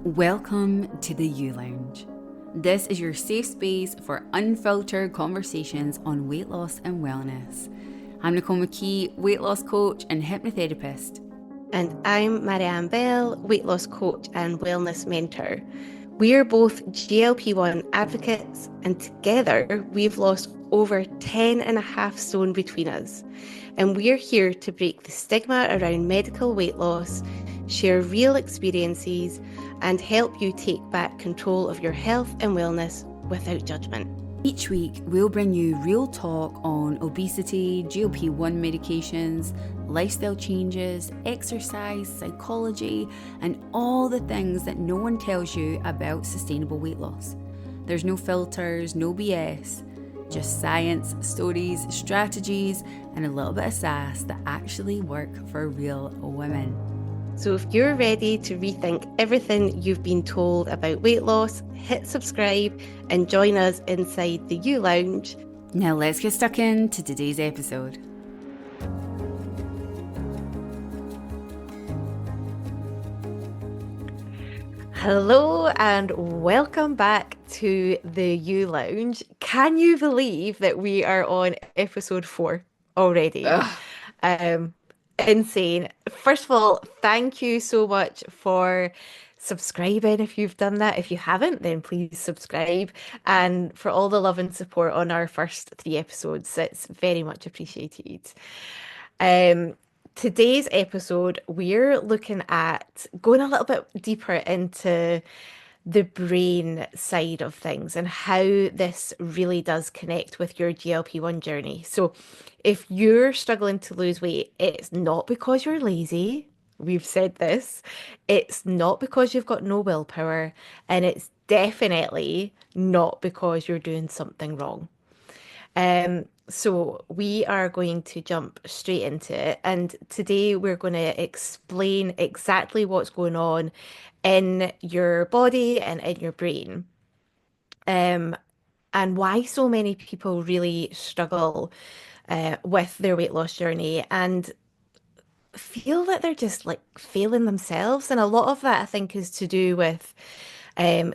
Welcome to the U Lounge. This is your safe space for unfiltered conversations on weight loss and wellness. I'm Nicole McKee, weight loss coach and hypnotherapist. And I'm Marianne Bell, weight loss coach and wellness mentor. We are both GLP-1 advocates, and together we've lost over 10.5 stone between us. And we're here to break the stigma around medical weight loss, share real experiences, and help you take back control of your health and wellness without judgment. Each week, we'll bring you real talk on obesity, GLP-1 medications, lifestyle changes, exercise, psychology, and all the things that no one tells you about sustainable weight loss. There's no filters, no BS, just science, stories, strategies, and a little bit of sass that actually work for real women. So if you're ready to rethink everything you've been told about weight loss, hit subscribe and join us inside the U Lounge. Now let's get stuck into today's episode. Hello and welcome back to the U Lounge. Can you believe that we are on episode 4 already? Insane. First of all, thank you so much for subscribing if you've done that. If you haven't, then please subscribe. And for all the love and support on our first 3 episodes, it's very much appreciated. Today's episode, we're looking at going a little bit deeper into the brain side of things and how this really does connect with your GLP-1 journey. So if you're struggling to lose weight, it's not because you're lazy. We've said this. It's not because you've got no willpower, and it's definitely not because you're doing something wrong. So we are going to jump straight into it. And today we're going to explain exactly what's going on in your body and in your brain. And why so many people really struggle with their weight loss journey and feel that they're just like failing themselves. And a lot of that, I think, is to do with um,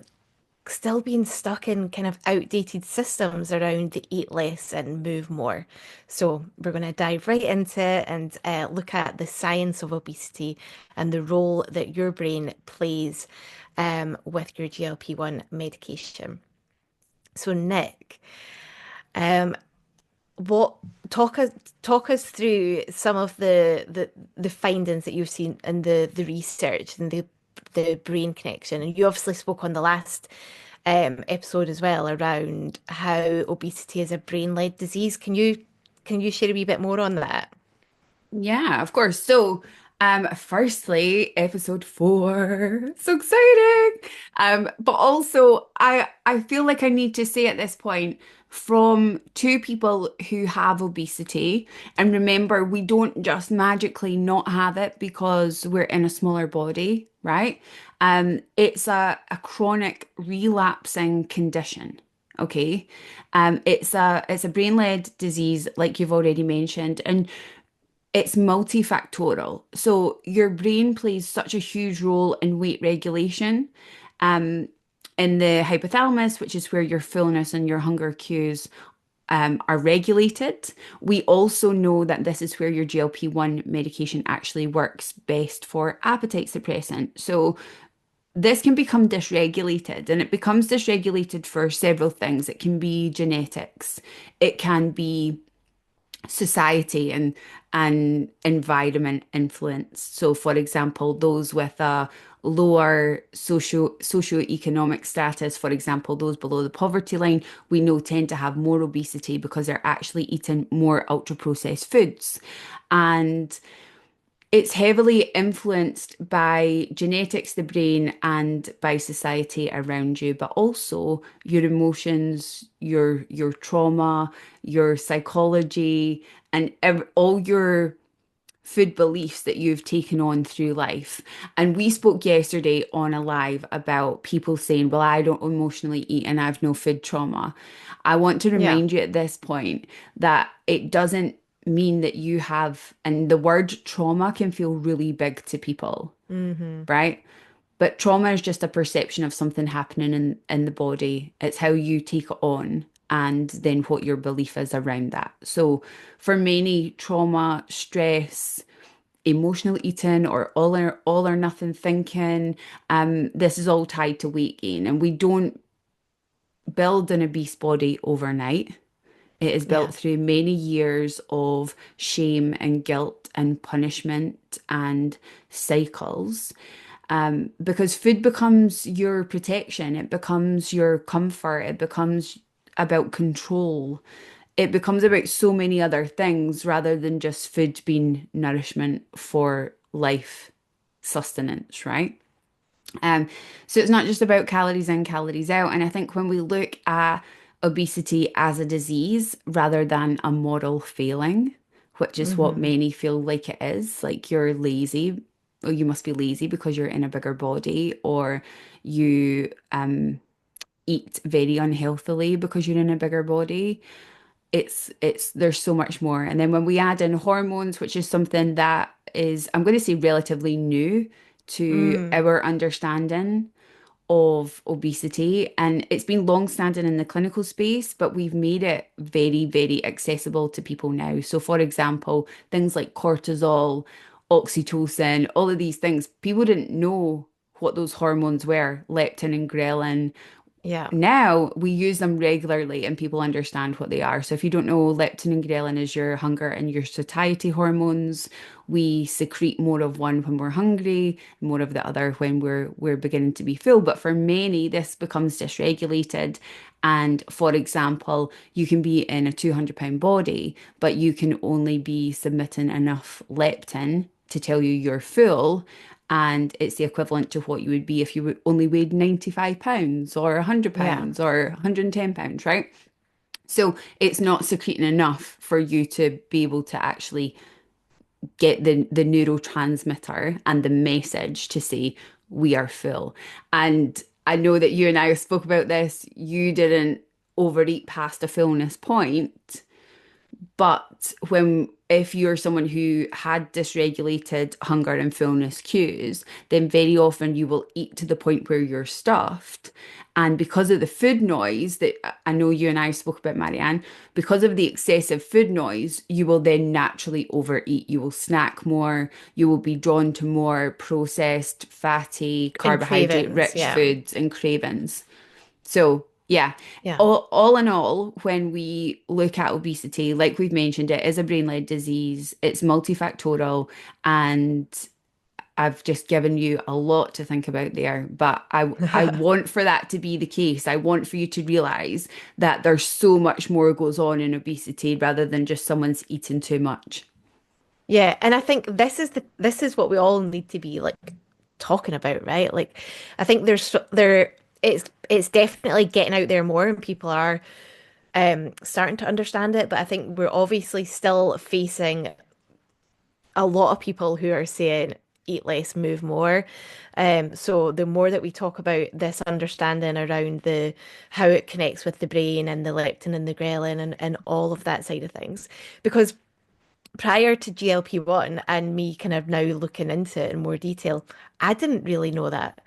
still being stuck in kind of outdated systems around the eat less and move more. So we're going to dive right into it and look at the science of obesity and the role that your brain plays with your GLP-1 medication. So Nick, um, what talk us through some of the findings that you've seen in the research and the brain connection. And you obviously spoke on the last episode as well around how obesity is a brain-led disease. Can you share a wee bit more on that? Yeah, of course. So, firstly, episode 4. So exciting. But also I feel like I need to say at this point from two people who have obesity, and remember, we don't just magically not have it because we're in a smaller body, right? It's a chronic relapsing condition. Okay. It's a brain-led disease, like you've already mentioned, and it's multifactorial. So your brain plays such a huge role in weight regulation, um, in the hypothalamus, which is where your fullness and your hunger cues are regulated. We also know that this is where your GLP-1 medication actually works best for appetite suppressant. So this can become dysregulated, and it becomes dysregulated for several things. It can be genetics, it can be society and environment influence. So, for example, those with a lower socioeconomic status, for example, those below the poverty line, we know tend to have more obesity because they're actually eating more ultra processed foods. And it's heavily influenced by genetics, the brain, and by society around you, but also your emotions, your trauma, your psychology, and all your food beliefs that you've taken on through life. And we spoke yesterday on a live about people saying, well, I don't emotionally eat and I have no food trauma. I want to Yeah. remind you at this point that it doesn't mean that you have, and the word trauma can feel really big to people, Hmm. right? But trauma is just a perception of something happening in the body. It's how you take it on and then what your belief is around that. So for many, trauma, stress, emotional eating, or all or nothing thinking, this is all tied to weight gain. And we don't build an obese body overnight. It is Yeah. built through many years of shame and guilt and punishment and cycles. Because food becomes your protection, it becomes your comfort, it becomes about control. It becomes about so many other things rather than just food being nourishment for life sustenance, right? Um, so it's not just about calories in, calories out. And I think when we look at obesity as a disease rather than a moral failing, which is what Hmm. many feel like it is, like you're lazy, or you must be lazy because you're in a bigger body, or you eat very unhealthily because you're in a bigger body. It's there's so much more. And then when we add in hormones, which is something that is, I'm going to say, relatively new to Mm. our understanding of obesity, and it's been long standing in the clinical space, but we've made it very, very accessible to people now. So, for example, things like cortisol, oxytocin, all of these things, people didn't know what those hormones were, leptin and ghrelin. Yeah. Now we use them regularly and people understand what they are. So if you don't know, leptin and ghrelin is your hunger and your satiety hormones. We secrete more of one when we're hungry, more of the other when we're beginning to be full. But for many, this becomes dysregulated. And for example, you can be in a 200-pound body, but you can only be submitting enough leptin to tell you you're full, and it's the equivalent to what you would be if you only weighed 95 pounds or 100 Yeah. pounds or 110 pounds, right? So it's not secreting enough for you to be able to actually get the neurotransmitter and the message to say we are full. And I know that you and I spoke about this. You didn't overeat past a fullness point, but when if you're someone who had dysregulated hunger and fullness cues, then very often you will eat to the point where you're stuffed. And because of the food noise that I know you and I spoke about, Marianne, because of the excessive food noise, you will then naturally overeat. You will snack more, you will be drawn to more processed, fatty, And cravings. carbohydrate-rich Yeah. foods and cravings. So, yeah, Yeah. all in all, when we look at obesity, like we've mentioned, it is a brain-led disease. It's multifactorial, and I've just given you a lot to think about there. But I want for that to be the case. I want for you to realize that there's so much more goes on in obesity rather than just someone's eating too much. Yeah, and I think this is what we all need to be like talking about, right? Like I think it's definitely getting out there more and people are starting to understand it, but I think we're obviously still facing a lot of people who are saying eat less, move more. So the more that we talk about this understanding around the how it connects with the brain and the leptin and the ghrelin and all of that side of things, because prior to GLP-1 and me kind of now looking into it in more detail, I didn't really know that.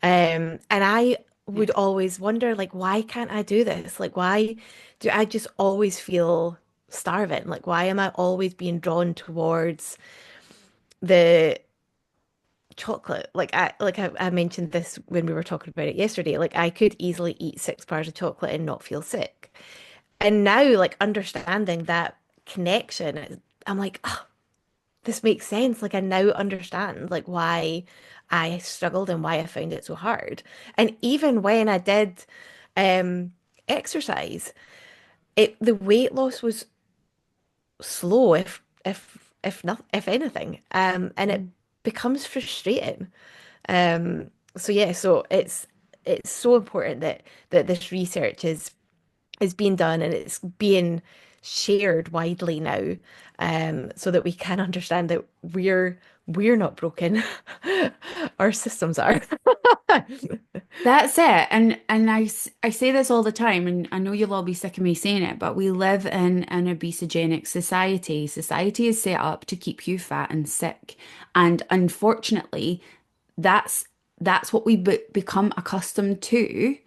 And I Yeah. would always wonder, like, why can't I do this? Like, why do I just always feel starving? Like, why am I always being drawn towards the chocolate? I mentioned this when we were talking about it yesterday. Like, I could easily eat 6 bars of chocolate and not feel sick. And now, like, understanding that connection, I'm like, oh, this makes sense. Like I now understand like why I struggled and why I found it so hard. And even when I did um exercise, the weight loss was slow if anything. And it becomes frustrating. So yeah, so it's so important that this research is being done and it's being shared widely now, so that we can understand that we're not broken. Our systems are. That's it. And I say this all the time, and I know you'll all be sick of me saying it, but we live in an obesogenic society. Society is set up to keep you fat and sick. And unfortunately, that's that's what we become accustomed to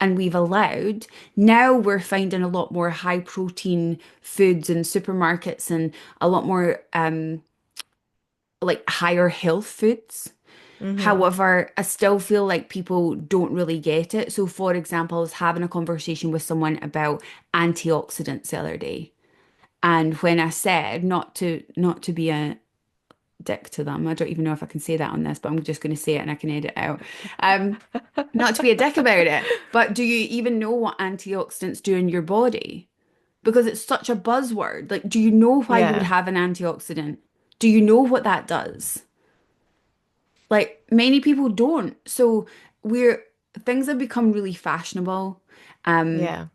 and we've allowed. Now we're finding a lot more high protein foods in supermarkets and a lot more like higher health foods. Mm-hmm. However, I still feel like people don't really get it. So, for example, I was having a conversation with someone about antioxidants the other day. And when I said not to be a dick to them, I don't even know if I can say that on this, but I'm just going to say it and I can edit it out. Um, not to be a dick about it, but do you even know what antioxidants do in your body? Because it's such a buzzword. Like, do you know why you would Yeah. have an antioxidant? Do you know what that does? Like many people don't. So we're things have become really fashionable. Um, Yeah.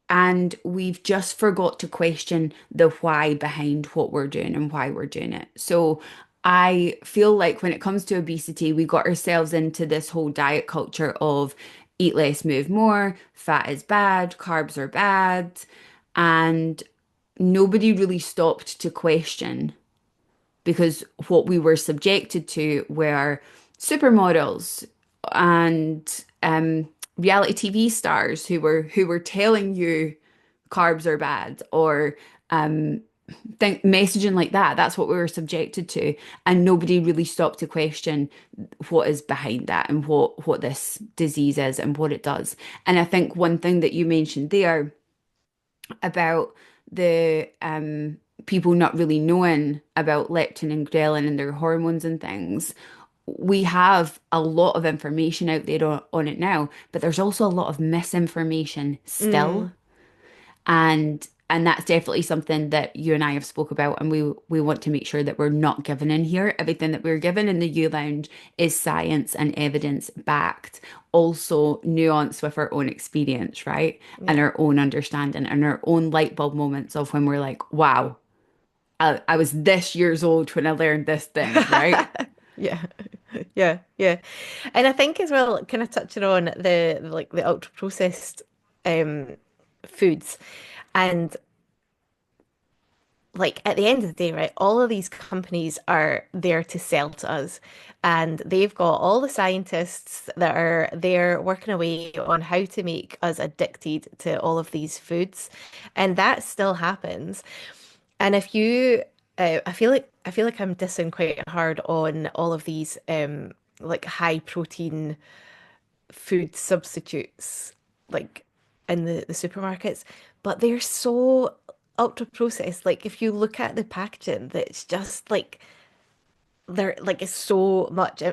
and we've just forgot to question the why behind what we're doing and why we're doing it. So I feel like when it comes to obesity, we got ourselves into this whole diet culture of eat less, move more, fat is bad, carbs are bad, and nobody really stopped to question because what we were subjected to were supermodels and reality TV stars who were telling you carbs are bad or think messaging like that. That's what we were subjected to, and nobody really stopped to question what is behind that and what this disease is and what it does. And I think one thing that you mentioned there about the people not really knowing about leptin and ghrelin and their hormones and things. We have a lot of information out there on it now, but there's also a lot of misinformation still. Mm. And that's definitely something that you and I have spoke about, and we want to make sure that we're not given in here. Everything that we're given in the U Lounge is science and evidence backed, also nuanced with our own experience, right? And Yeah. our own understanding and our own light bulb moments of when we're like, wow, I was this years old when I learned this thing, right? Yeah. Yeah. Yeah. And I think as well, kind of touching on the ultra processed um foods and like at the end of the day, right, all of these companies are there to sell to us. And they've got all the scientists that are there working away on how to make us addicted to all of these foods. And that still happens. And if you I feel like I'm dissing quite hard on all of these like high protein food substitutes like in the supermarkets, but they're so ultra processed. Like if you look at the packaging, that's just like there like it's so much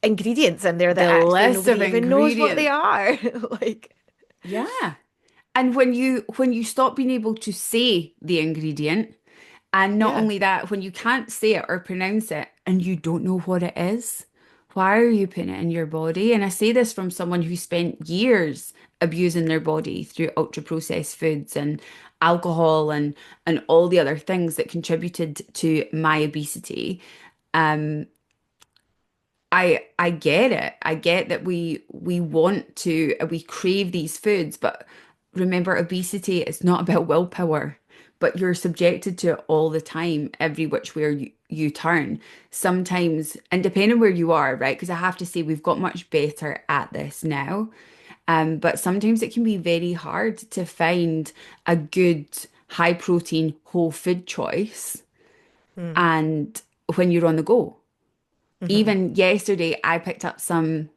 ingredients in there that The actually list nobody of even knows what they ingredients. are. Like, Yeah. And when you stop being able to say the ingredient, and not yeah, only that, when you can't say it or pronounce it and you don't know what it is, why are you putting it in your body? And I say this from someone who spent years abusing their body through ultra processed foods and alcohol and all the other things that contributed to my obesity. Um, I get it. I get that we want to we crave these foods, but remember obesity is not about willpower, but you're subjected to it all the time, every which way you turn. Sometimes, and depending where you are, right? Because I have to say we've got much better at this now. But sometimes it can be very hard to find a good high protein whole food choice mm, and when you're on the go. hmm, Even yesterday, I picked up some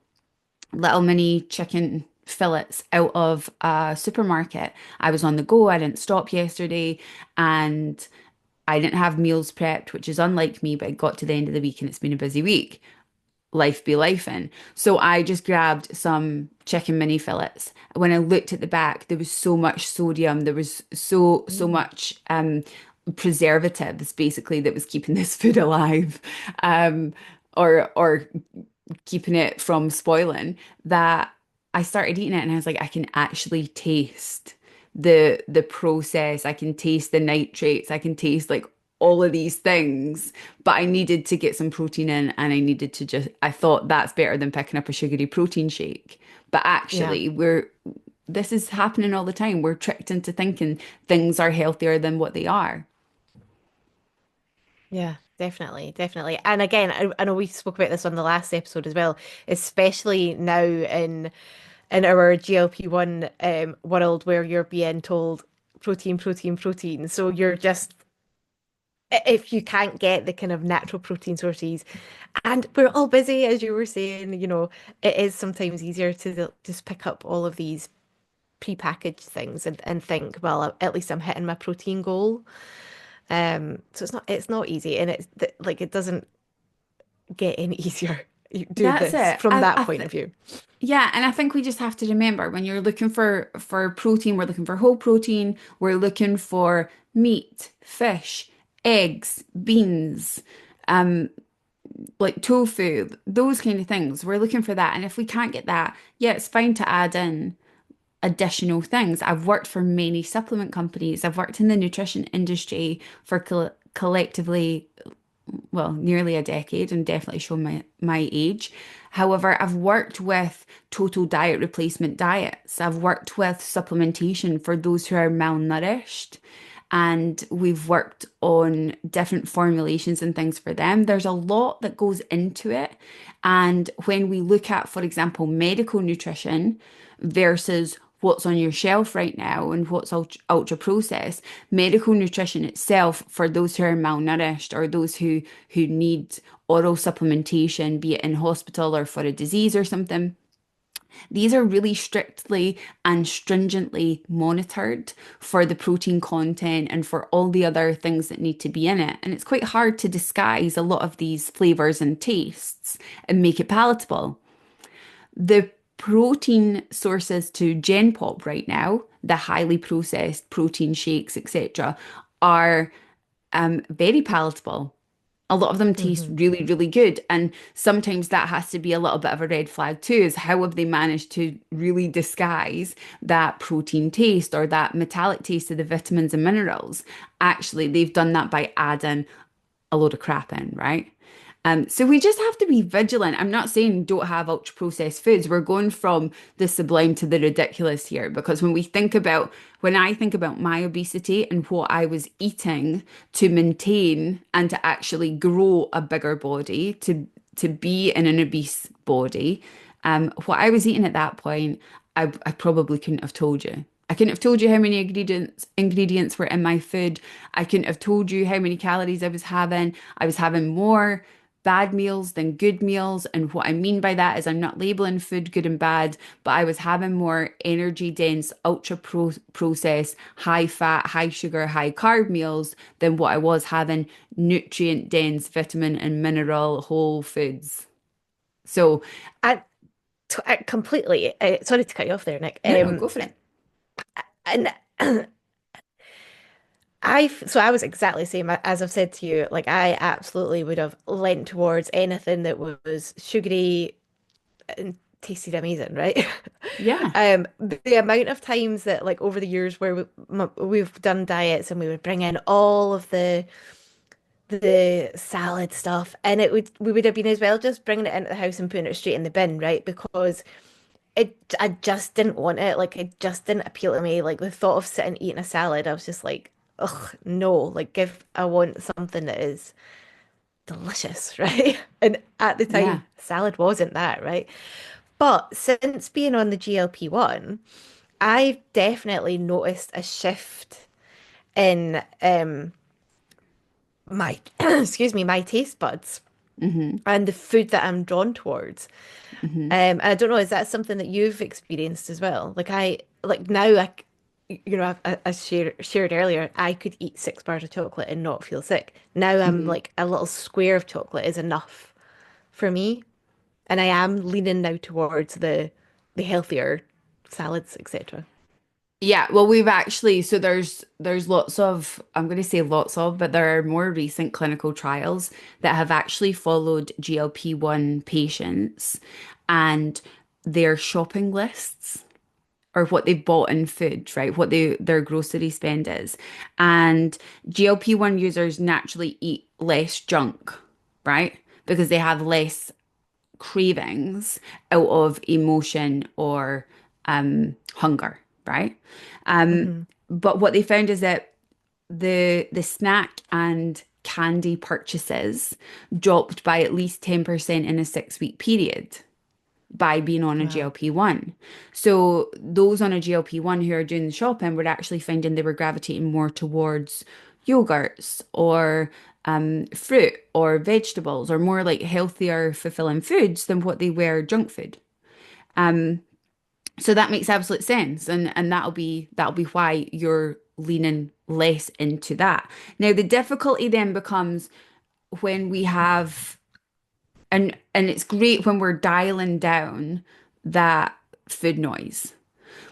little mini chicken fillets out of a supermarket. I was on the go. I didn't stop yesterday and I didn't have meals prepped, which is unlike me, but it got to the end of the week and it's been a busy week. Life be lifing. So I just grabbed some chicken mini fillets. When I looked at the back, there was so much sodium. There was so mm, much preservatives basically that was keeping this food alive. Um or keeping it from spoiling that I started eating it and I was like, I can actually taste the process. I can taste the nitrates. I can taste like all of these things. But I needed to get some protein in and I needed to just I thought that's better than picking up a sugary protein shake. But yeah, actually this is happening all the time. We're tricked into thinking things are healthier than what they are. yeah. Definitely, definitely. And again, I know we spoke about this on the last episode as well, especially now in our GLP-1 world where you're being told protein, protein, protein. So you're just if you can't get the kind of natural protein sources, and we're all busy, as you were saying, it is sometimes easier to just pick up all of these prepackaged things and think, well, at least I'm hitting my protein goal. So it's not easy, and like it doesn't get any easier. You do That's this it. from that I point th of view. Yeah, and I think we just have to remember when you're looking for protein, we're looking for whole protein, we're looking for meat, fish, eggs, beans, um, like tofu, those kind of things. We're looking for that. And if we can't get that, yeah, it's fine to add in additional things. I've worked for many supplement companies. I've worked in the nutrition industry for collectively, well, nearly a decade and definitely show my age. However, I've worked with total diet replacement diets. I've worked with supplementation for those who are malnourished. And we've worked on different formulations and things for them. There's a lot that goes into it. And when we look at, for example, medical nutrition versus what's on your shelf right now and what's ultra processed, medical nutrition itself for those who are malnourished or those who need oral supplementation, be it in hospital or for a disease or something, these are really strictly and stringently monitored for the protein content and for all the other things that need to be in it. And it's quite hard to disguise a lot of these flavors and tastes and make it palatable. The protein sources to Gen Pop right now, the highly processed protein shakes, etc., are very palatable. A lot of them taste Hmm. really, really good. And sometimes that has to be a little bit of a red flag too, is how have they managed to really disguise that protein taste or that metallic taste of the vitamins and minerals? Actually, they've done that by adding a load of crap in, right? So we just have to be vigilant. I'm not saying don't have ultra processed foods. We're going from the sublime to the ridiculous here because when I think about my obesity and what I was eating to maintain and to actually grow a bigger body, to be in an obese body, what I was eating at that point, I probably couldn't have told you. I couldn't have told you how many ingredients were in my food. I couldn't have told you how many calories I was having. I was having more bad meals than good meals. And what I mean by that is I'm not labeling food good and bad, but I was having more energy dense, processed, high fat, high sugar, high carb meals than what I was having nutrient dense, vitamin and mineral whole foods. So, And I completely, sorry to cut you off there, Nick. no, go for it. And I was exactly the same as I've said to you. Like I absolutely would have leant towards anything that was sugary and tasted amazing, right? Yeah. The amount of times that like over the years where we've done diets and we would bring in all of the salad stuff, and we would have been as well just bringing it into the house and putting it straight in the bin, right? Because I just didn't want it. Like it just didn't appeal to me. Like the thought of sitting eating a salad, I was just like, ugh, no. I want something that is delicious, right? And at the Yeah. time, salad wasn't that, right? But since being on the GLP-1, I've definitely noticed a shift in my excuse me, my taste buds Hmm. and the food that I'm drawn towards. Hmm. And I don't know, is that something that you've experienced as well? Like now, I shared earlier, I could eat 6 bars of chocolate and not feel sick. Now I'm Hmm. like a little square of chocolate is enough for me, and I am leaning now towards the healthier salads, etc. Yeah, well, we've actually, so there's lots of, I'm going to say lots of, but there are more recent clinical trials that have actually followed GLP-1 patients and their shopping lists or what they've bought in food, right? What their grocery spend is. And GLP-1 users naturally eat less junk, right? Because they have less cravings out of emotion or hunger, right? Um, Hmm. but what they found is that the snack and candy purchases dropped by at least 10% in a 6 week period by being on a Wow. GLP-1. So those on a GLP-1 who are doing the shopping were actually finding they were gravitating more towards yogurts or fruit or vegetables or more like healthier, fulfilling foods than what they were junk food. So that makes absolute sense, and that'll be why you're leaning less into that. Now the difficulty then becomes when we have and it's great when we're dialing down that food noise.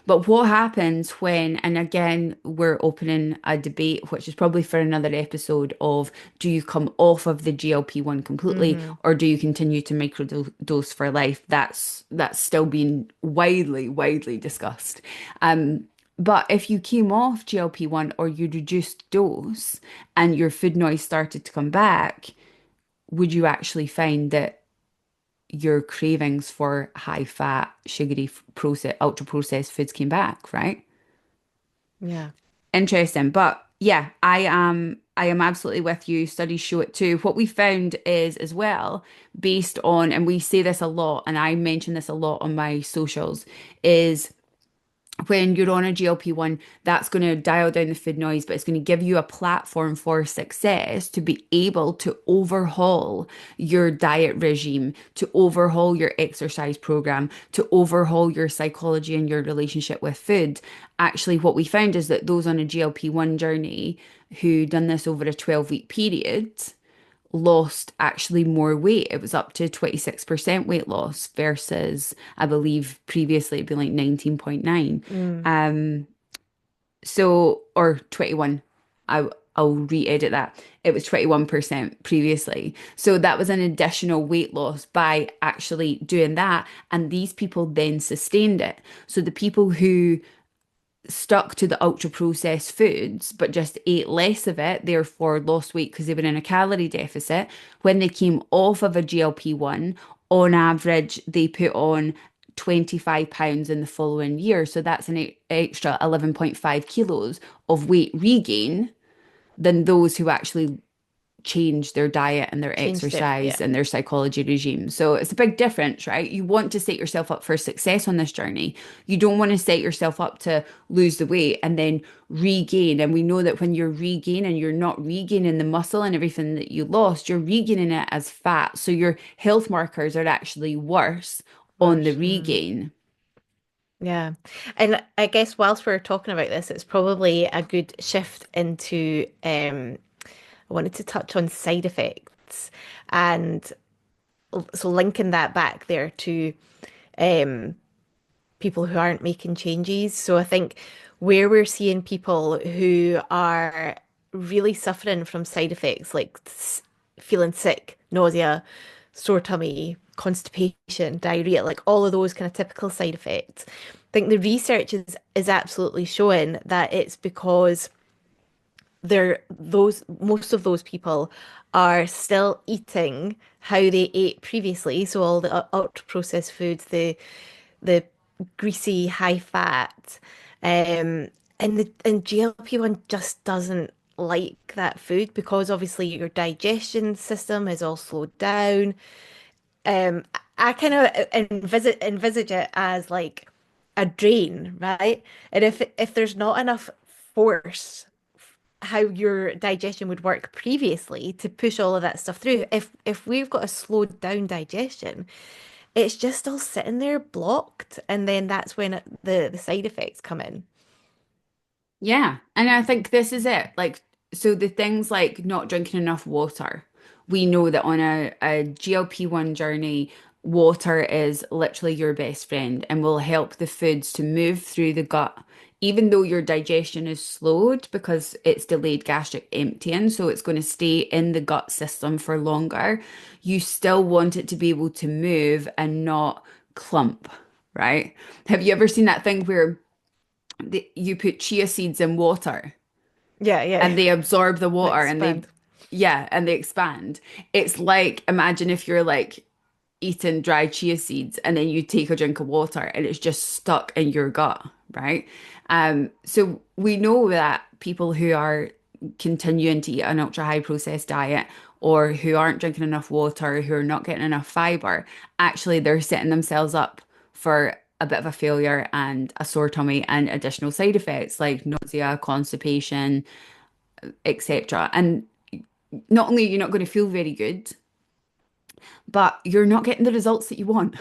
But what happens when, and again, we're opening a debate, which is probably for another episode of do you come off of the GLP-1 completely Hmm. or do you continue to microdose for life? That's still being widely discussed. But if you came off GLP-1 or you reduced dose and your food noise started to come back, would you actually find that your cravings for high fat, sugary, ultra processed foods came back, right? Yeah. Interesting. But yeah, I am absolutely with you. Studies show it too. What we found is as well, based on, and we say this a lot, and I mention this a lot on my socials, is when you're on a GLP-1, that's going to dial down the food noise, but it's going to give you a platform for success to be able to overhaul your diet regime, to overhaul your exercise program, to overhaul your psychology and your relationship with food. Actually, what we found is that those on a GLP-1 journey who done this over a 12-week period lost actually more weight. It was up to 26% weight loss versus, I believe, previously it'd been like 19.9. Mm. So, or 21. I'll re-edit that. It was 21% previously. So that was an additional weight loss by actually doing that. And these people then sustained it. So the people who stuck to the ultra processed foods, but just ate less of it, therefore lost weight because they were in a calorie deficit. When they came off of a GLP-1, on average, they put on 25 pounds in the following year. So that's an extra 11.5 kilos of weight regain than those who actually change their diet and their Changed it. exercise Yeah. and their psychology regime. So it's a big difference, right? You want to set yourself up for success on this journey. You don't want to set yourself up to lose the weight and then regain. And we know that when you're regaining, you're not regaining the muscle and everything that you lost, you're regaining it as fat. So your health markers are actually worse on the Worse. Mm. regain. Yeah. And I guess whilst we're talking about this, it's probably a good shift into I wanted to touch on side effects and so linking that back there to um people who aren't making changes. So I think where we're seeing people who are really suffering from side effects like feeling sick, nausea, sore tummy, constipation, diarrhea, like all of those kind of typical side effects. I think the research is absolutely showing that it's because they're those most of those people are still eating how they ate previously. So all the ultra processed foods, the greasy, high fat, and GLP-1 just doesn't like that food because obviously your digestion system is all slowed down. Um, I kind of envisage it as like a drain, right? And if there's not enough force how your digestion would work previously to push all of that stuff through. If we've got a slowed down digestion, it's just all sitting there blocked, and then that's when the side effects come in. Yeah. And I think this is it. Like, so the things like not drinking enough water, we know that on a GLP-1 journey, water is literally your best friend and will help the foods to move through the gut. Even though your digestion is slowed because it's delayed gastric emptying, so it's going to stay in the gut system for longer, you still want it to be able to move and not clump, right? Have you ever seen that thing where you put chia seeds in water Yeah, yeah. and they absorb the They water and expand. yeah, and they expand. It's like, imagine if you're like eating dry chia seeds and then you take a drink of water and it's just stuck in your gut, right? So we know that people who are continuing to eat an ultra high processed diet or who aren't drinking enough water, who are not getting enough fiber, actually they're setting themselves up for a bit of a failure and a sore tummy and additional side effects like nausea, constipation, etc. And not only are you not going to feel very good, but you're not getting the results that you want.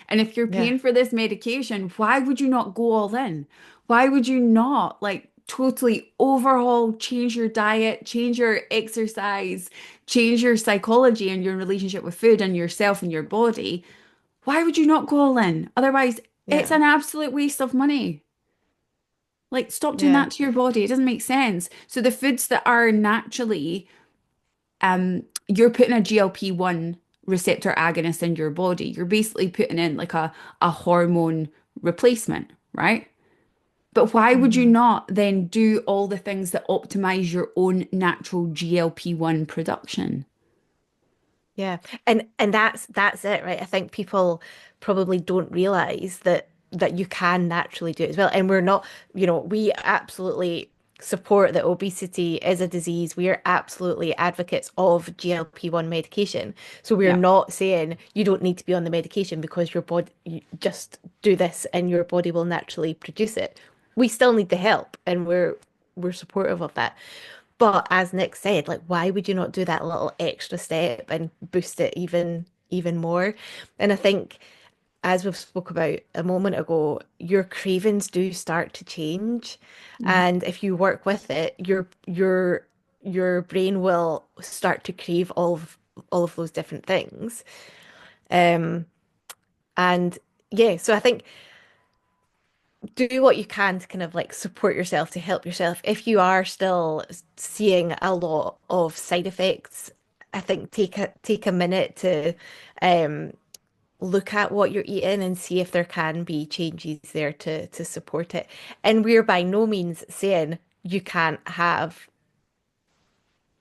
And if you're Yeah. paying for this medication, why would you not go all in? Why would you not like totally overhaul, change your diet, change your exercise, change your psychology and your relationship with food and yourself and your body? Why would you not go all in? Otherwise, it's Yeah. an absolute waste of money. Like, stop doing Yeah. that to your body. It doesn't make sense. So the foods that are naturally you're putting a GLP-1 receptor agonist in your body. You're basically putting in like a hormone replacement, right? But why would you Hmm. not then do all the things that optimize your own natural GLP-1 production? Yeah. And that's it, right? I think people probably don't realize that you can naturally do it as well. And we're not, we absolutely support that obesity is a disease. We are absolutely advocates of GLP-1 medication. So we're Yeah. not saying you don't need to be on the medication because your body you just do this and your body will naturally produce it. We still need the help and we're supportive of that. But as Nick said, like, why would you not do that little extra step and boost it even more? And I think, as we've spoke about a moment ago, your cravings do start to change, Mhm. and if you work with it, your brain will start to crave all of those different things. Um, and yeah, so I think do what you can to kind of like support yourself to help yourself. If you are still seeing a lot of side effects, I think take a minute to um look at what you're eating and see if there can be changes there to support it. And we're by no means saying you can't have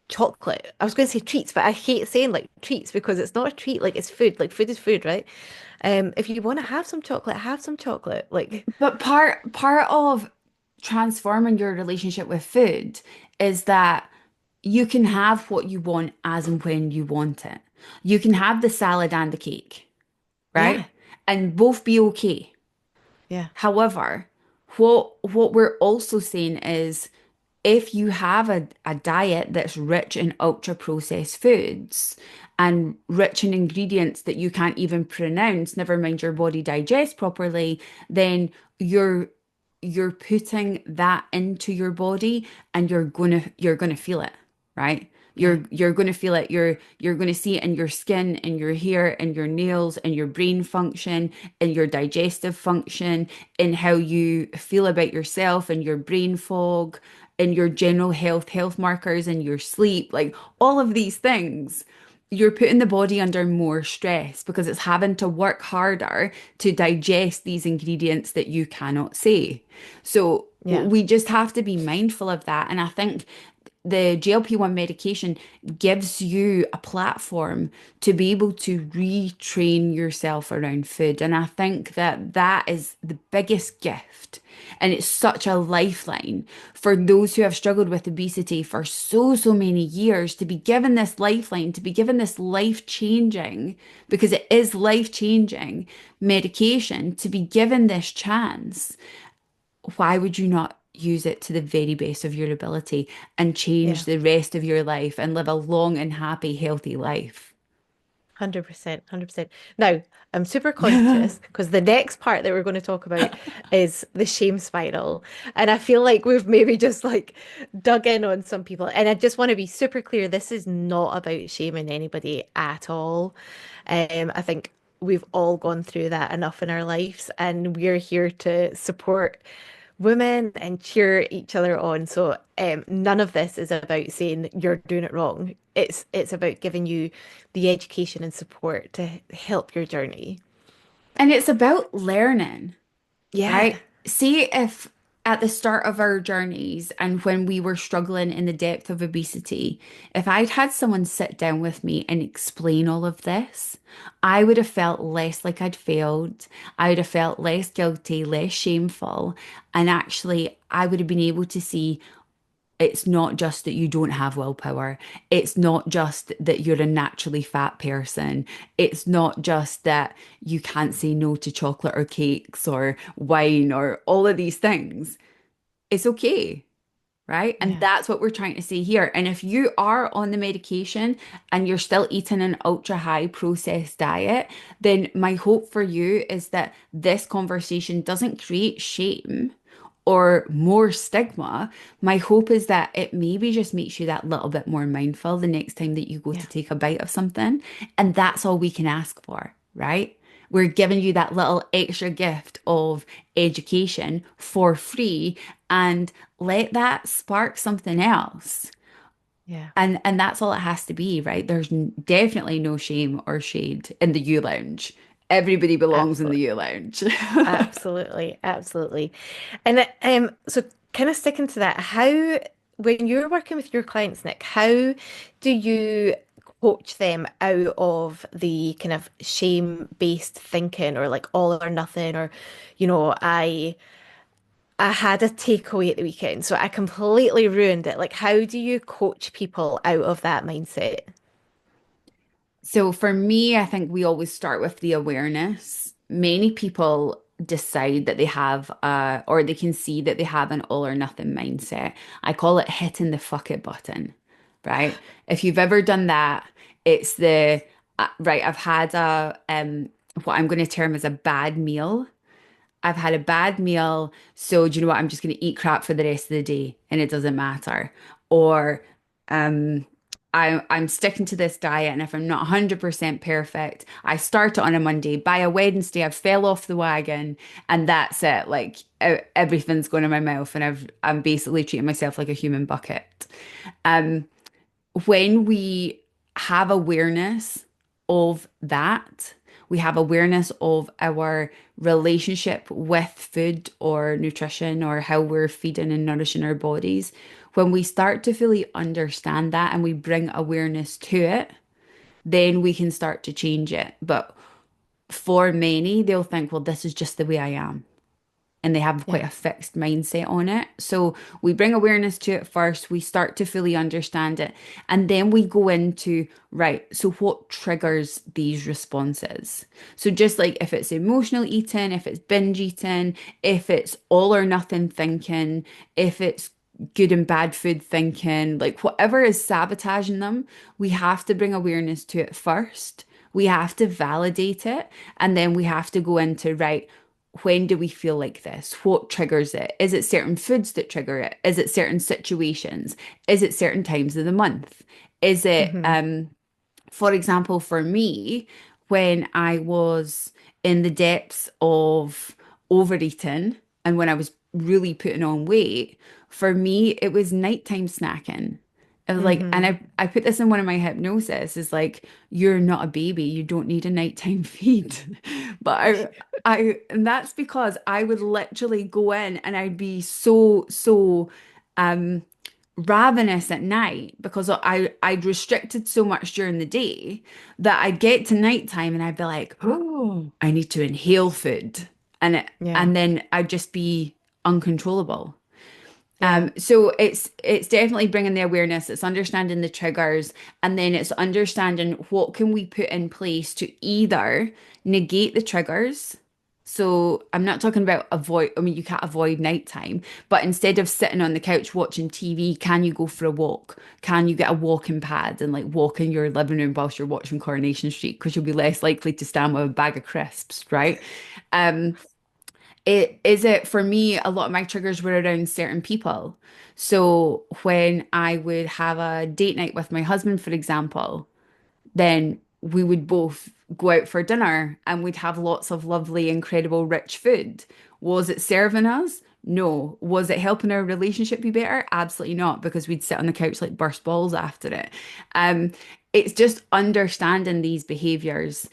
chocolate. I was going to say treats, but I hate saying like treats because it's not a treat. Like it's food. Like food is food, right? If you want to have some chocolate, have some chocolate. Like, But part of transforming your relationship with food is that you can have what you want as and when you want it. You can have the salad and the cake, yeah, right? And both be okay. yeah, However, what we're also saying is if you have a diet that's rich in ultra processed foods and rich in ingredients that you can't even pronounce, never mind your body digest properly, then you're you're putting that into your body and you're gonna feel it, right? yeah, You're gonna feel it. You're gonna see it in your skin, in your hair, in your nails, in your brain function, in your digestive function, in how you feel about yourself and your brain fog, in your general health markers, in your sleep, like all of these things. You're putting the body under more stress because it's having to work harder to digest these ingredients that you cannot say. So yeah, we just have to be mindful of that. And I think the GLP-1 medication gives you a platform to be able to retrain yourself around food. And I think that that is the biggest gift. And it's such a lifeline for those who have struggled with obesity for so many years to be given this lifeline, to be given this life-changing, because it is life-changing medication, to be given this chance. Why would you not use it to the very best of your ability and change yeah. the rest of your life and live a long and happy, healthy life? 100%, 100%. Now, I'm super conscious because the next part that we're going to talk about is the shame spiral. And I feel like we've maybe just like dug in on some people. And I just want to be super clear, this is not about shaming anybody at all. I think we've all gone through that enough in our lives, and we're here to support women and cheer each other on. So none of this is about saying you're doing it wrong. It's about giving you the education and support to help your journey. And it's about learning, Yeah. right? See if at the start of our journeys and when we were struggling in the depth of obesity, if I'd had someone sit down with me and explain all of this, I would have felt less like I'd failed. I would have felt less guilty, less shameful. And actually, I would have been able to see It's not just that you don't have willpower. It's not just that you're a naturally fat person. It's not just that you can't say no to chocolate or cakes or wine or all of these things. It's okay, right? And Yeah. that's what we're trying to say here. And if you are on the medication and you're still eating an ultra high processed diet, then my hope for you is that this conversation doesn't create shame or more stigma. My hope is that it maybe just makes you that little bit more mindful the next time that you go to Yeah. take a bite of something. And that's all we can ask for, right? We're giving you that little extra gift of education for free, and let that spark something else. Yeah. And that's all it has to be, right? There's definitely no shame or shade in the U Lounge. Everybody belongs in the Absolutely. U Lounge. Absolutely. Absolutely. And so kind of sticking to that, how, when you're working with your clients, Nick, how do you coach them out of the kind of shame-based thinking or like all or nothing or, I had a takeaway at the weekend, so I completely ruined it. Like, how do you coach people out of that mindset? So for me, I think we always start with the awareness. Many people decide that they have or they can see that they have an all or nothing mindset. I call it hitting the fuck it button, right? If you've ever done that, it's the right, I've had a what I'm going to term as a bad meal. I've had a bad meal, so do you know what? I'm just going to eat crap for the rest of the day and it doesn't matter. Or um I'm sticking to this diet, and if I'm not 100% perfect, I start it on a Monday. By a Wednesday, I fell off the wagon and that's it. Like everything's going in my mouth and I'm basically treating myself like a human bucket. Um when we have awareness of that, we have awareness of our relationship with food or nutrition or how we're feeding and nourishing our bodies. When we start to fully understand that and we bring awareness to it, then we can start to change it. But for many, they'll think, well, this is just the way I am, and they have quite Yeah. a fixed mindset on it. So we bring awareness to it first, we start to fully understand it, and then we go into, right, so what triggers these responses? So just like if it's emotional eating, if it's binge eating, if it's all or nothing thinking, if it's good and bad food thinking, like whatever is sabotaging them, we have to bring awareness to it first. We have to validate it, and then we have to go into, right, when do we feel like this? What triggers it? Is it certain foods that trigger it? Is it certain situations? Is it certain times of the month? Is it, Hmm. for example, for me, when I was in the depths of overeating and when I was really putting on weight, for me, it was nighttime snacking. It was like, and Hmm. I put this in one of my hypnosis, is like, you're not a baby, you don't need a nighttime feed. But and that's because I would literally go in and I'd be so um ravenous at night because I'd restricted so much during the day that I'd get to nighttime and I'd be like, oh, I need to inhale food. Yeah. And then I'd just be uncontrollable. Yeah. So it's definitely bringing the awareness, it's understanding the triggers, and then it's understanding what can we put in place to either negate the triggers. So I'm not talking about avoid, I mean, you can't avoid nighttime, but instead of sitting on the couch watching TV, can you go for a walk? Can you get a walking pad and like walk in your living room whilst you're watching Coronation Street? Because you'll be less likely to stand with a bag of crisps, right? Um, it is it for me, a lot of my triggers were around certain people. So when I would have a date night with my husband, for example, then we would both go out for dinner and we'd have lots of lovely, incredible, rich food. Was it serving us? No. Was it helping our relationship be better? Absolutely not, because we'd sit on the couch like burst balls after it. Um, it's just understanding these behaviors.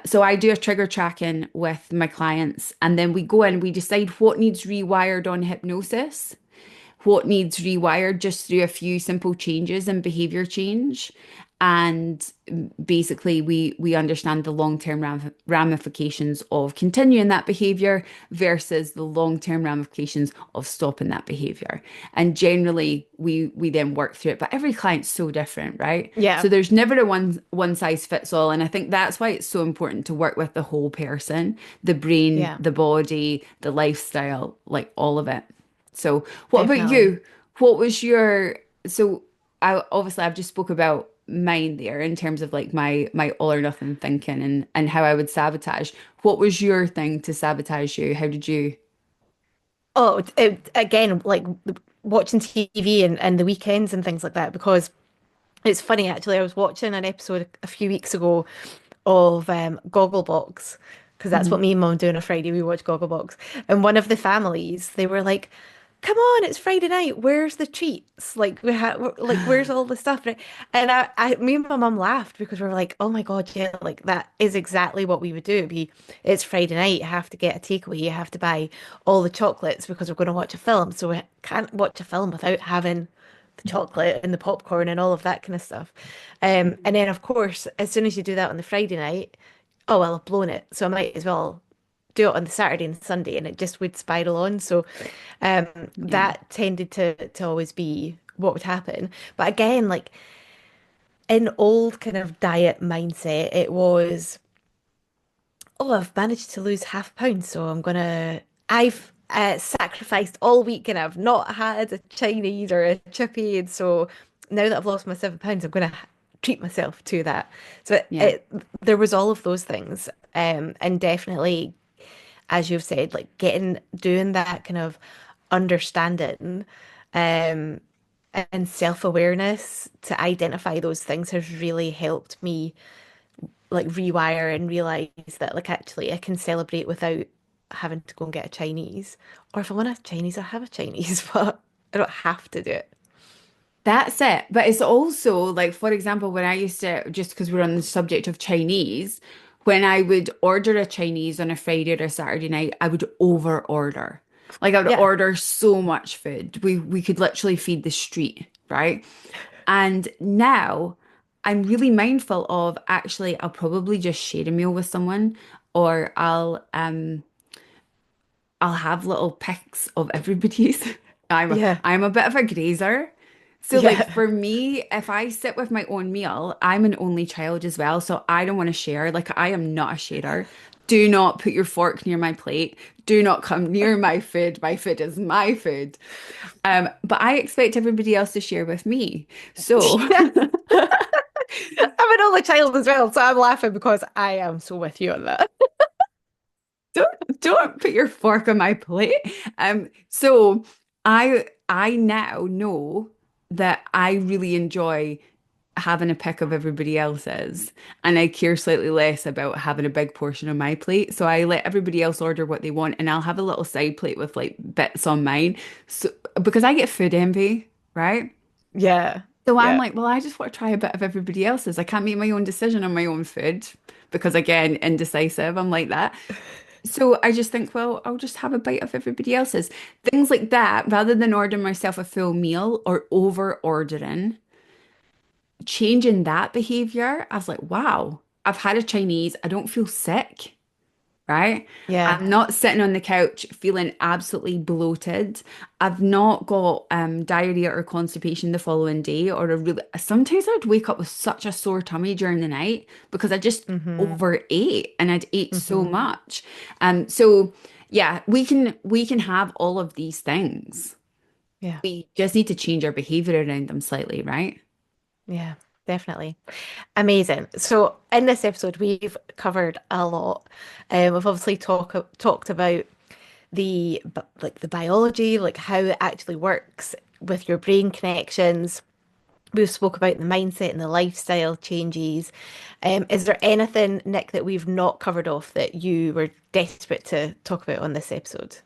So I do a trigger tracking with my clients, and then we go in, we decide what needs rewired on hypnosis, what needs rewired just through a few simple changes in behavior change. And basically, we understand the long-term ramifications of continuing that behavior versus the long-term ramifications of stopping that behavior. And generally, we then work through it. But every client's so different, right? Yeah. So there's never a one size fits all. And I think that's why it's so important to work with the whole person, the brain, Yeah, the body, the lifestyle, like all of it. So, what about definitely. you? What was your so I obviously I've just spoke about mine there in terms of like my all or nothing thinking and how I would sabotage. What was your thing to sabotage you? How did you? Oh, again, like watching TV and the weekends and things like that, because it's funny actually. I was watching an episode a few weeks ago of Gogglebox, because that's what Mhm. me and Mum do on a Friday. We watch Gogglebox, and one of the families they were like, "Come on, it's Friday night. Where's the treats? Like like where's all the stuff?" And me and my mum laughed because we were like, "Oh my God, yeah, like that is exactly what we would do. It's Friday night. You have to get a takeaway. You have to buy all the chocolates because we're going to watch a film. So we can't watch a film without having." The chocolate and the popcorn and all of that kind of stuff. And then, of course, as soon as you do that on the Friday night, oh, well, I've blown it. So I might as well do it on the Saturday and Sunday, and it just would spiral on. So um, Yeah. that tended to always be what would happen. But again, like in old kind of diet mindset, it was, oh, I've managed to lose half a pound, so I've sacrificed all week and I've not had a Chinese or a chippy, and so now that I've lost my 7 pounds, I'm gonna treat myself to that. So Yeah. there was all of those things, and definitely, as you've said, like doing that kind of understanding, um, and self-awareness to identify those things has really helped me like rewire and realize that like actually I can celebrate without having to go and get a Chinese. Or if I want a Chinese, I have a Chinese, but I don't have to do it. That's it. But it's also like, for example, when I used to, just because we're on the subject of Chinese, when I would order a Chinese on a Friday or a Saturday night, I would over order. Like I would Yeah. order so much food. We could literally feed the street, right? And now I'm really mindful of actually I'll probably just share a meal with someone or I'll have little pics of everybody's. Yeah. I'm a bit of a grazer. So like Yeah. for me, if I sit with my own meal, I'm an only child as well, so I don't want to share. Like I am not a sharer. Do not put your fork near my plate. Do not come near my food. My food is my food. But I expect everybody else to share with me. So Yeah. I'm an only child as well, so I'm laughing because I am so with you on that. don't put your fork on my plate. So I now know that I really enjoy having a pick of everybody else's, and I care slightly less about having a big portion on my plate. So I let everybody else order what they want, and I'll have a little side plate with like bits on mine. So because I get food envy, right? Yeah. So I'm Yeah. like, well, I just want to try a bit of everybody else's. I can't make my own decision on my own food because again, indecisive. I'm like that. So I just think, well, I'll just have a bite of everybody else's. Things like that, rather than ordering myself a full meal or over ordering, changing that behavior, I was like, wow, I've had a Chinese. I don't feel sick, right? Yeah. I'm not sitting on the couch feeling absolutely bloated. I've not got diarrhea or constipation the following day, or a really sometimes I'd wake up with such a sore tummy during the night because I just Mm-hmm. overate and I'd ate so Mm-hmm. much. So yeah, we can have all of these things. Yeah. We just need to change our behavior around them slightly, right? Yeah. Definitely. Amazing. So in this episode, we've covered a lot. We've obviously talked about like the biology, like how it actually works with your brain connections. We've spoke about the mindset and the lifestyle changes. Is there anything, Nick, that we've not covered off that you were desperate to talk about on this episode?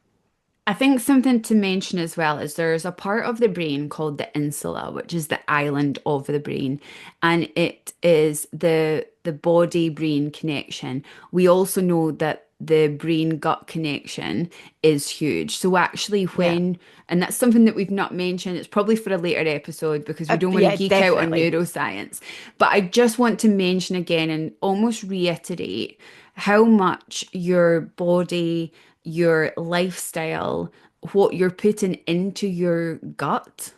I think something to mention as well is there's a part of the brain called the insula, which is the island of the brain, and it is the body brain connection. We also know that the brain gut connection is huge. So actually Yeah. and that's something that we've not mentioned, it's probably for a later episode because we don't want to Yeah, geek out on definitely. neuroscience. But I just want to mention again and almost reiterate how much your body, your lifestyle, what you're putting into your gut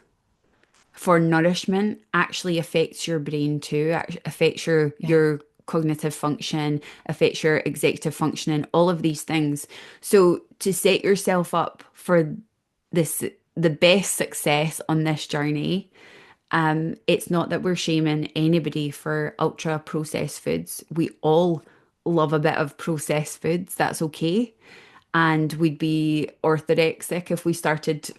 for nourishment actually affects your brain too, affects Yeah. your cognitive function, affects your executive functioning, all of these things. So to set yourself up for this the best success on this journey, it's not that we're shaming anybody for ultra processed foods. We all love a bit of processed foods. That's okay. And we'd be orthorexic if we started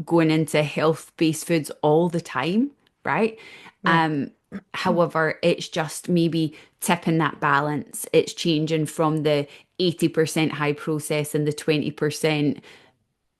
going into health-based foods all the time, right? Yeah. However, it's just maybe tipping that balance. It's changing from the 80% high process and the 20%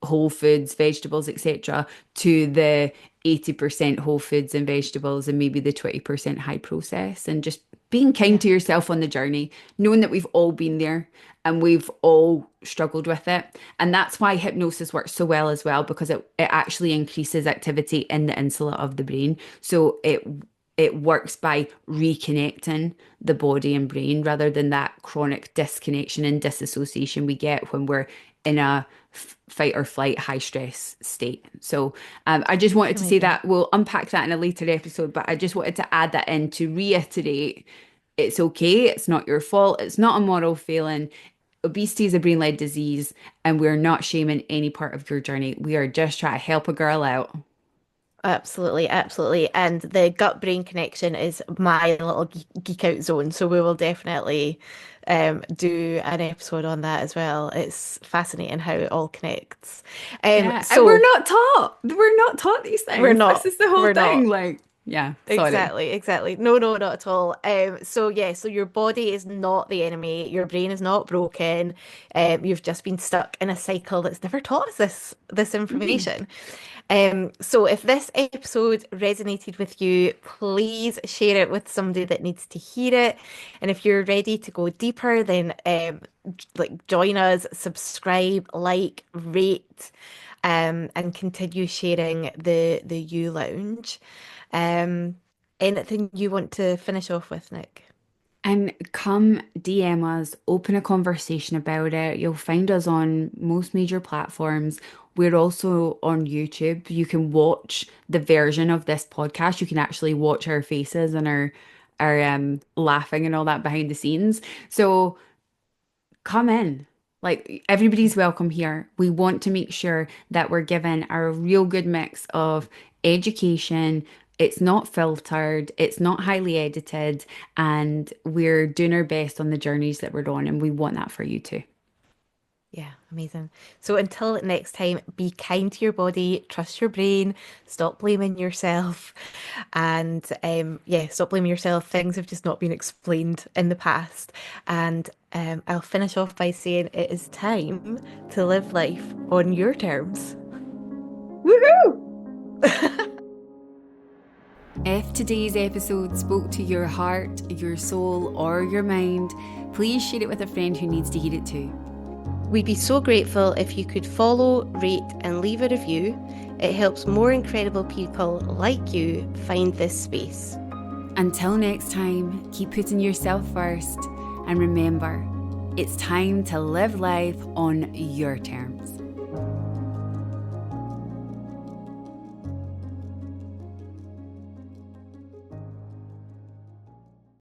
whole foods, vegetables, etc., to the 80% whole foods and vegetables and maybe the 20% high process, and just being kind Yeah. to yourself on the journey, knowing that we've all been there and we've all struggled with it. And that's why hypnosis works so well as well, because it actually increases activity in the insula of the brain. So it works by reconnecting the body and brain rather than that chronic disconnection and disassociation we get when we're in a fight or flight high stress state. So I just wanted to say Amazing. that we'll unpack that in a later episode, but I just wanted to add that in to reiterate it's okay. It's not your fault. It's not a moral failing. Obesity is a brain-led disease, and we're not shaming any part of your journey. We are just trying to help a girl out. Absolutely, absolutely. And the gut brain connection is my little geek out zone. So we will definitely do an episode on that as well. It's fascinating how it all connects. Yeah, and we're So not taught. We're not taught these we're things. This not, is the whole we're thing. not. Like, yeah, sorry. Exactly, exactly. No, no, not at all. So yeah, so your body is not the enemy. Your brain is not broken. You've just been stuck in a cycle that's never taught us this Mhm. information. So if this episode resonated with you, please share it with somebody that needs to hear it. And if you're ready to go deeper, then like join us, subscribe, like, rate, and continue sharing the U Lounge. Um, Anything you want to finish off with, Nick? And come DM us, open a conversation about it. You'll find us on most major platforms. We're also on YouTube. You can watch the version of this podcast. You can actually watch our faces and our laughing and all that behind the scenes. So come in. Like Yeah. everybody's welcome here. We want to make sure that we're given a real good mix of education. It's not filtered, it's not highly edited, and we're doing our best on the journeys that we're on, and we want that for you too. Yeah, amazing. So until next time, be kind to your body, trust your brain, stop blaming yourself, and yeah, stop blaming yourself. Things have just not been explained in the past. And I'll finish off by saying it is time to live life on your terms. Woohoo! If today's episode spoke to your heart, your soul, or your mind, please share it with a friend who needs to hear it too. We'd be so grateful if you could follow, rate, and leave a review. It helps more incredible people like you find this space. Until next time, keep putting yourself first, and remember, it's time to live life on your terms.